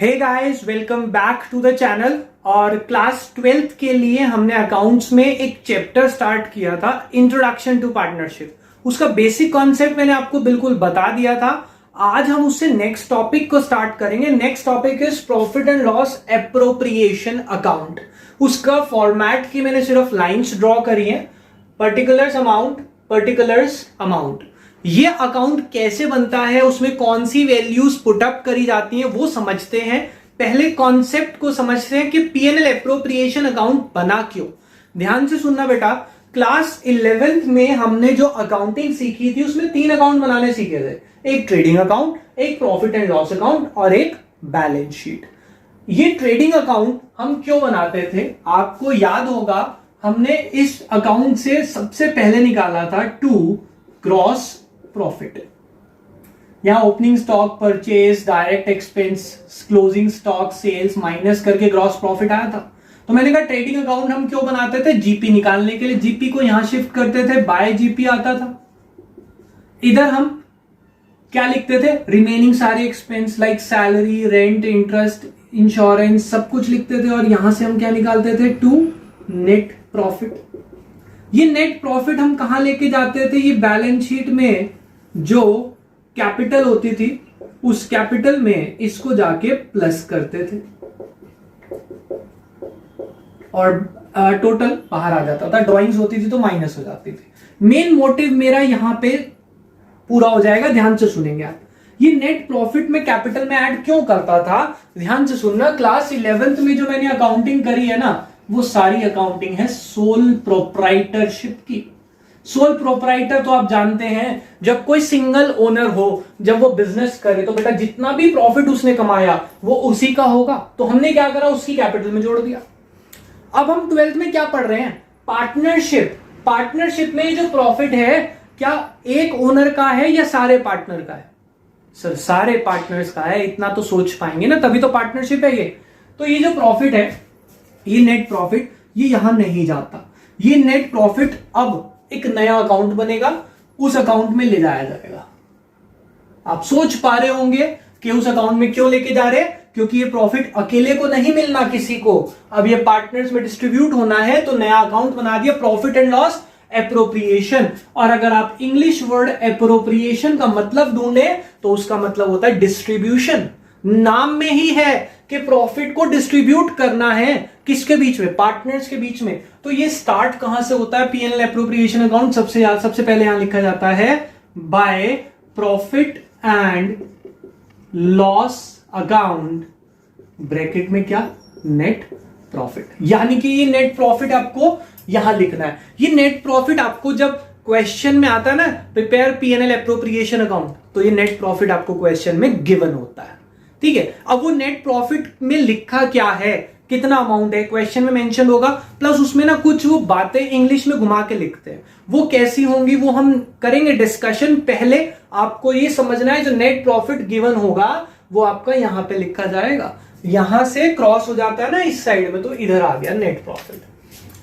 Hey guys, welcome back to the channel. और class 12th के लिए हमने अकाउंट्स में एक चैप्टर स्टार्ट किया था, इंट्रोडक्शन टू पार्टनरशिप। उसका बेसिक कॉन्सेप्ट मैंने आपको बिल्कुल बता दिया था। आज हम उससे नेक्स्ट टॉपिक को स्टार्ट करेंगे। Next topic is profit and loss appropriation account. उसका फॉर्मेट की मैंने सिर्फ लाइंस ड्रॉ करी है, पर्टिकुलर्स अमाउंट। ये अकाउंट कैसे बनता है, उसमें कौन सी वैल्यूज पुटअप करी जाती हैं, वो समझते हैं। पहले कॉन्सेप्ट को समझते हैं कि पीएनएल एप्रोप्रिएशन अकाउंट बना क्यों। ध्यान से सुनना बेटा, क्लास 11th में हमने जो अकाउंटिंग सीखी थी उसमें 3 अकाउंट बनाने सीखे थे। एक ट्रेडिंग अकाउंट, एक प्रॉफिट एंड लॉस अकाउंट और एक बैलेंस शीट। ये ट्रेडिंग अकाउंट हम क्यों बनाते थे, आपको याद होगा, हमने इस अकाउंट से सबसे पहले निकाला था टू ग्रॉस प्रॉफिट। यहां opening stock, purchase, direct expense, closing stock, sales minus करके ग्रॉस प्रॉफिट आया था। तो मैंने कहा ट्रेडिंग अकाउंट हम क्यों बनाते थे, जीपी निकालने के लिए। जीपी को यहां शिफ्ट करते थे, बाय जीपी आता था। इधर हम क्या लिखते थे, रिमेनिंग सारे expense like salary, rent, interest, insurance, सब कुछ लिखते थे। और यहां से हम क्या निकालते थे, टू नेट प्रॉफिट। ये नेट प्रॉफिट हम कहां लेके जाते थे, ये बैलेंस शीट में जो कैपिटल होती थी उस कैपिटल में इसको जाके प्लस करते थे और टोटल बाहर आ जाता था। ड्राइंग्स होती थी तो माइनस हो जाती थी। मेन मोटिव मेरा यहां पे पूरा हो जाएगा, ध्यान से सुनेंगे आप। ये नेट प्रॉफिट में कैपिटल में ऐड क्यों करता था, ध्यान से सुनना। क्लास 11th में जो मैंने अकाउंटिंग करी है ना, वो सारी अकाउंटिंग है सोल प्रोप्राइटरशिप की। सोल प्रोप्राइटर तो आप जानते हैं, जब कोई सिंगल ओनर हो, जब वो बिजनेस करे, तो बेटा जितना भी प्रॉफिट उसने कमाया वो उसी का होगा। तो हमने क्या करा, उसकी कैपिटल में जोड़ दिया। अब हम 12th में क्या पढ़ रहे हैं, पार्टनरशिप। पार्टनरशिप में जो प्रॉफिट है, क्या एक ओनर का है या सारे पार्टनर का है? सर सारे पार्टनर्स का है। इतना तो सोच पाएंगे ना, तभी तो पार्टनरशिप है ये। तो ये जो प्रॉफिट है, ये नेट प्रॉफिट, ये यहां नहीं जाता। ये नेट प्रॉफिट अब एक नया अकाउंट बनेगा, उस अकाउंट में ले जाया जाएगा। आप सोच पा रहे होंगे कि उस अकाउंट में क्यों लेके जा रहे हैं, क्योंकि ये प्रॉफिट अकेले को नहीं मिलना किसी को, अब ये पार्टनर्स में डिस्ट्रीब्यूट होना है। तो नया अकाउंट बना दिया, प्रॉफिट एंड लॉस एप्रोप्रिएशन। और अगर आप इंग्लिश वर्ड एप्रोप्रिएशन का मतलब ढूंढे तो उसका मतलब होता है डिस्ट्रीब्यूशन। नाम में ही है कि प्रॉफिट को डिस्ट्रीब्यूट करना है, किसके बीच में, पार्टनर्स के बीच में। तो ये स्टार्ट कहां से होता है, पीएनएल एप्रोप्रिएशन अकाउंट सबसे पहले यहां लिखा जाता है by profit and loss account, bracket में क्या, नेट प्रॉफिट। यानी कि ये नेट प्रॉफिट आपको यहां लिखना है। ये नेट प्रॉफिट आपको जब क्वेश्चन में आता है ना, प्रिपेयर पीएनएल एप्रोप्रिएशन अकाउंट, तो ये नेट प्रॉफिट आपको क्वेश्चन में गिवन होता है। ठीक है, अब वो नेट प्रॉफिट में लिखा क्या है, कितना अमाउंट है, क्वेश्चन में मेंशन होगा, प्लस उसमें ना कुछ वो बातें इंग्लिश में घुमा के लिखते हैं। वो कैसी होंगी वो हम करेंगे डिस्कशन। पहले आपको ये समझना है, जो नेट प्रॉफिट गिवन होगा वो आपका यहां पे लिखा जाएगा। यहां से क्रॉस हो जाता है ना इस साइड में, तो इधर आ गया नेट प्रॉफिट।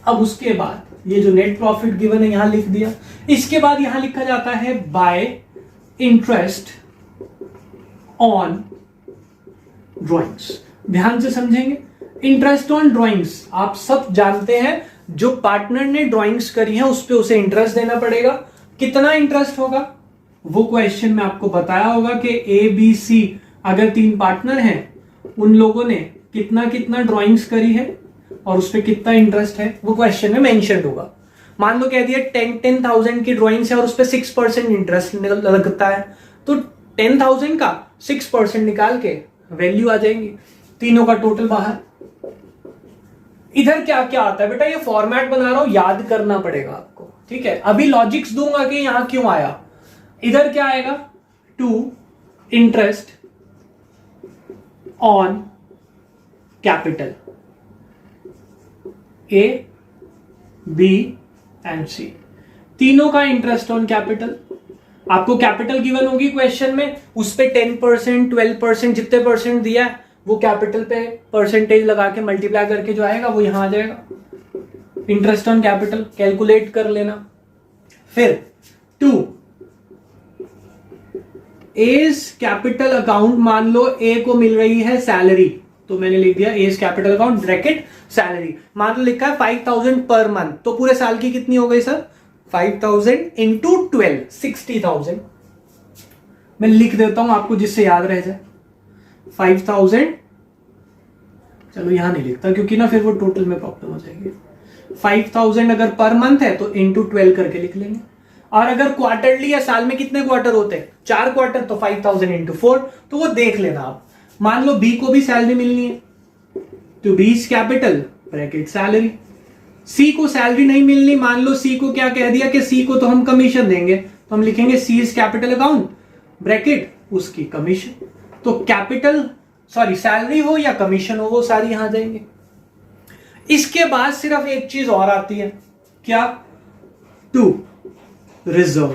अब उसके बाद ये जो नेट प्रॉफिट गिवन है यहां लिख दिया। इसके बाद यहां लिखा जाता है बाय इंटरेस्ट ऑन ड्रॉइंग्स। ध्यान से समझेंगे, इंटरेस्ट ऑन ड्रॉइंग्स आप सब जानते हैं, जो पार्टनर ने ड्रॉइंग्स करी है उस पे उसे इंटरेस्ट देना पड़ेगा। कितना इंटरेस्ट होगा वो क्वेश्चन में आपको बताया होगा कि ए बी सी अगर 3 पार्टनर हैं, उन लोगों ने कितना कितना ड्रॉइंग्स करी है और उस पर कितना इंटरेस्ट है, वो क्वेश्चन में मेंशन होगा। मान लो कह दिया 10,000 की ड्रॉइंग्स है और उस पर 6% इंटरेस्ट लगता है, तो 10,000 का 6% निकाल के वैल्यू आ जाएंगी, तीनों का टोटल बाहर। इधर क्या क्या आता है बेटा, ये फॉर्मेट बना रहा हूं, याद करना पड़ेगा आपको। ठीक है, अभी लॉजिक्स दूंगा कि यहां क्यों आया। इधर क्या आएगा, to interest on capital, A B and C, तीनों का इंटरेस्ट ऑन कैपिटल। आपको कैपिटल गिवन होगी क्वेश्चन में, उस पे 10%, 12%, जितने परसेंट दिया है वो कैपिटल पे परसेंटेज लगा के मल्टीप्लाई करके जो आएगा वो यहां आ जाएगा। इंटरेस्ट ऑन कैपिटल कैलकुलेट कर लेना। फिर टू एज कैपिटल अकाउंट, मान लो ए को मिल रही है सैलरी, तो मैंने लिख दिया A's capital account bracket salary. मान लो लिखा है 5000 पर मंथ, तो पूरे साल की कितनी हो गई सर? 5000 इंटू 12, 60,000। मैं लिख देता हूं आपको जिससे याद रह जाए। 5000, चलो यहां नहीं लिखता क्योंकि ना फिर वो टोटल में प्रॉब्लम हो जाएगी। 5000 अगर पर मंथ है तो इंटू 12 करके लिख लेंगे। और अगर क्वार्टरली या साल में कितने क्वार्टर होते हैं? 4 क्वार्टर, तो 5000 इंटू 4, तो वो देख लेना आप। मान लो बी को भी सैलरी मिलनी है, तो बीज कैपिटल ब्रैकेट सैलरी। सी को सैलरी नहीं मिलनी, मान लो सी को क्या कह दिया कि सी को तो हम कमीशन देंगे, तो हम लिखेंगे सी इज कैपिटल अकाउंट ब्रैकेट उसकी कमीशन। तो कैपिटल सॉरी सैलरी हो या कमीशन हो वो सारी यहां जाएंगे। इसके बाद सिर्फ एक चीज और आती है, क्या? To reserve.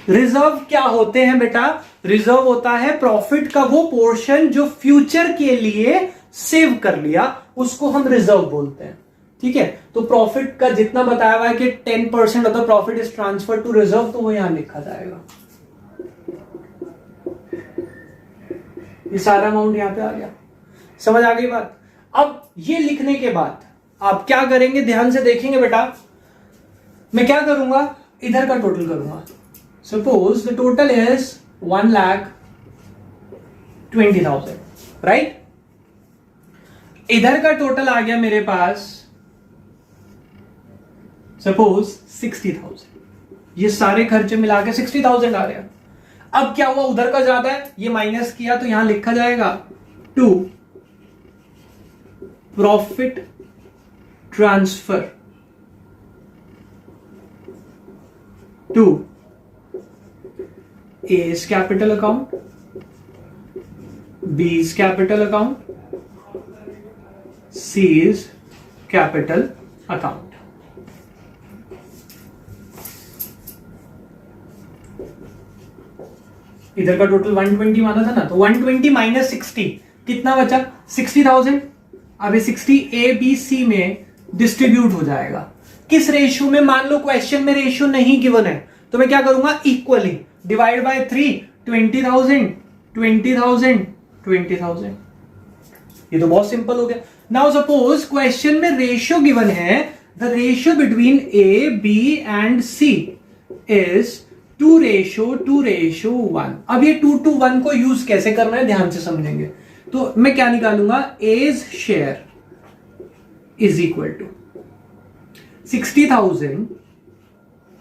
रिजर्व क्या होते हैं बेटा? रिजर्व होता है प्रॉफिट का वो पोर्शन जो फ्यूचर के लिए सेव कर लिया, उसको हम रिजर्व बोलते हैं। ठीक है, तो प्रॉफिट का जितना बताया हुआ है कि 10% of the profit is transfer to reserve, तो वो यहां लिखा जाएगा। ये सारा अमाउंट यहां पे आ गया। समझ आ गई बात? अब ये लिखने के बाद आप क्या करेंगे, ध्यान से देखेंगे बेटा। मैं क्या करूंगा, इधर का टोटल करूंगा। Suppose the total is 1,20,000, right? इधर का टोटल आ गया मेरे पास सपोज 60,000। ये सारे खर्चे मिला के 60,000 आ रहा है। अब क्या हुआ, उधर का ज्यादा है, ये माइनस किया, तो यहां लिखा जाएगा to profit transfer to A is capital account, B is capital account, C is capital account. इधर का टोटल 120 माना था ना, तो 120 माइनस 60 कितना बचा? 60,000। अब ये 60 ए बी सी में डिस्ट्रीब्यूट हो जाएगा। किस रेशियो में? मान लो क्वेश्चन में रेशियो नहीं गिवन है, तो मैं क्या करूंगा, इक्वली डिवाइड बाय 3, 20,000 20,000 20,000। ये तो बहुत सिंपल हो गया। नाउ सपोज क्वेश्चन में रेशियो गिवन है, the ratio between A B and C is 2:1। अब ये 2:1 को यूज कैसे करना है ध्यान से समझेंगे। तो मैं क्या निकालूंगा, A's share is equal to 60,000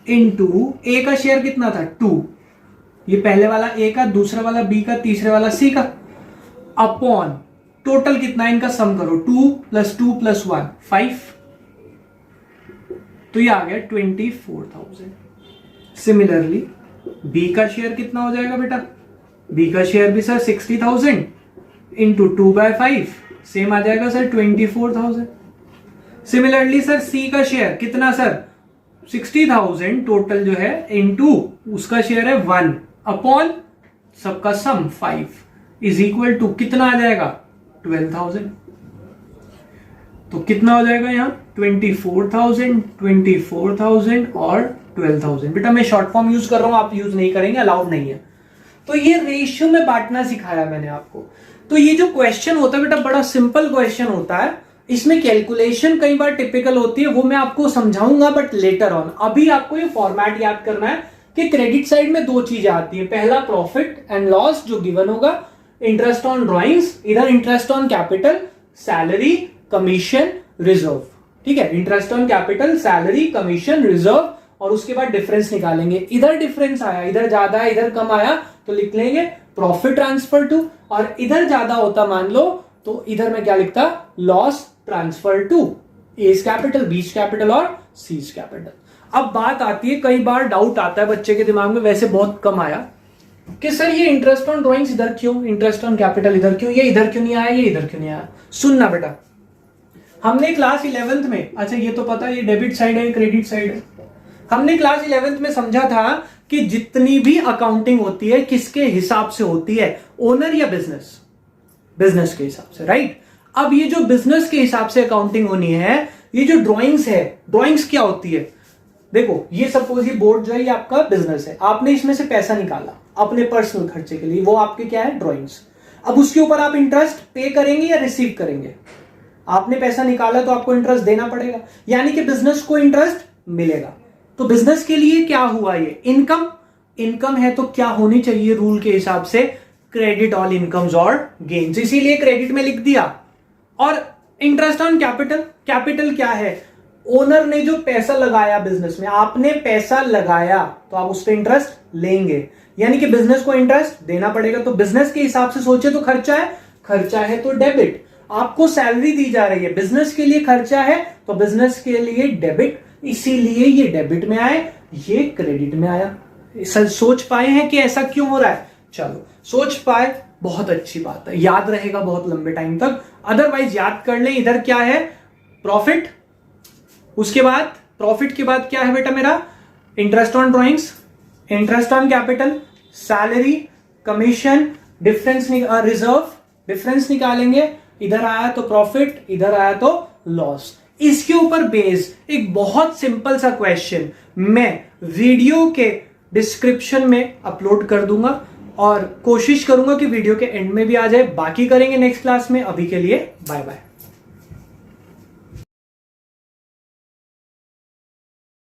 into A का शेयर कितना था 2, ये पहले वाला ए का, दूसरा वाला बी का, तीसरे वाला सी का, अपॉन टोटल कितना इनका सम करो, 2 + 2 + 1 5, तो ये आ गया 24,000। सिमिलरली बी का शेयर कितना हो जाएगा बेटा? बी का शेयर भी सर 60,000 इंटू 2/5 सेम आ जाएगा सर 24,000। सिमिलरली सर सी का शेयर कितना सर 60,000 टोटल जो है इंटू उसका शेयर है 1 अपॉन सबका सम 5 इज इक्वल टू कितना आ जाएगा 12,000। तो कितना हो जाएगा यहां 24,000 24,000 और 12,000। बेटा मैं शॉर्ट फॉर्म यूज कर रहा हूं, आप यूज नहीं करेंगे, अलाउड नहीं है। तो ये रेशियो में बांटना सिखाया मैंने आपको। तो ये जो क्वेश्चन होता है बेटा बड़ा सिंपल क्वेश्चन होता है, इसमें कैलकुलेशन कई बार टिपिकल होती है, वो मैं आपको समझाऊंगा बट लेटर ऑन। अभी आपको ये फॉर्मेट याद करना है कि क्रेडिट साइड में दो चीजें आती है, पहला प्रॉफिट एंड लॉस जो गिवन होगा, इंटरेस्ट ऑन ड्रॉइंग्स, इधर interest on capital, salary, commission, reserve. ठीक है, interest on capital, salary, commission, reserve, और उसके बाद डिफरेंस निकालेंगे। इधर डिफरेंस आया, इधर ज्यादा है, इधर कम आया, तो लिख लेंगे प्रॉफिट ट्रांसफर टू, और इधर ज्यादा होता मान लो तो इधर में क्या लिखता, loss transfer to A's capital, B's capital और सीज कैपिटल। अब बात आती है, कई बार डाउट आता है बच्चे के दिमाग में, वैसे बहुत कम आया, कि सर ये इंटरेस्ट ऑन ड्रॉइंग्स इधर क्यों, इंटरेस्ट ऑन कैपिटल इधर क्यों, ये इधर क्यों नहीं आया, ये इधर क्यों नहीं आया। सुनना बेटा, हमने क्लास 11th में, अच्छा ये तो पता है ये डेबिट साइड है क्रेडिट साइड है, हमने क्लास 11th में समझा था कि जितनी भी अकाउंटिंग होती है किसके हिसाब से होती है, ओनर या बिजनेस, बिजनेस के हिसाब से, राइट। अब ये जो बिजनेस के हिसाब से अकाउंटिंग होनी है, ये जो ड्राइंग्स है, ड्राइंग्स क्या होती है, देखो ये सपोज ये बोर्ड जो है ये आपका बिजनेस है, आपने इसमें से पैसा निकाला अपने पर्सनल खर्चे के लिए, वो आपके क्या है ड्राइंग्स। अब उसके ऊपर आप इंटरेस्ट पे करेंगे या रिसीव करेंगे? आपने पैसा निकाला तो आपको इंटरेस्ट देना पड़ेगा, यानी कि बिजनेस को इंटरेस्ट मिलेगा। तो बिजनेस के लिए क्या हुआ, ये इनकम, इनकम है तो क्या होनी चाहिए रूल के हिसाब से, क्रेडिट ऑल इनकम्स और गेन्स, इसीलिए क्रेडिट में लिख दिया। और इंटरेस्ट ऑन कैपिटल, कैपिटल क्या है, ओनर ने जो पैसा लगाया बिजनेस में, आपने पैसा लगाया तो आप उस पर इंटरेस्ट लेंगे, यानी कि बिजनेस को इंटरेस्ट देना पड़ेगा। तो बिजनेस के हिसाब से सोचे तो खर्चा है, खर्चा है तो डेबिट। आपको सैलरी दी जा रही है, बिजनेस के लिए खर्चा है तो बिजनेस के लिए डेबिट, इसीलिए ये डेबिट में आए, ये क्रेडिट में आया। सोच पाए हैं कि ऐसा क्यों हो रहा है? चलो सोच पाए, बहुत अच्छी बात है, याद रहेगा बहुत लंबे टाइम तक। अदरवाइज याद कर लें, इधर क्या है प्रॉफिट, उसके बाद प्रॉफिट के बाद क्या है बेटा मेरा, interest on drawings, interest on capital, salary, commission, difference, reserve, difference निकालेंगे, इधर आया तो प्रॉफिट, इधर आया तो लॉस। इसके ऊपर बेस एक बहुत सिंपल सा क्वेश्चन मैं वीडियो के डिस्क्रिप्शन में अपलोड कर दूंगा और कोशिश करूंगा कि वीडियो के एंड में भी आ जाए। बाकी करेंगे नेक्स्ट क्लास में, अभी के लिए बाय बाय।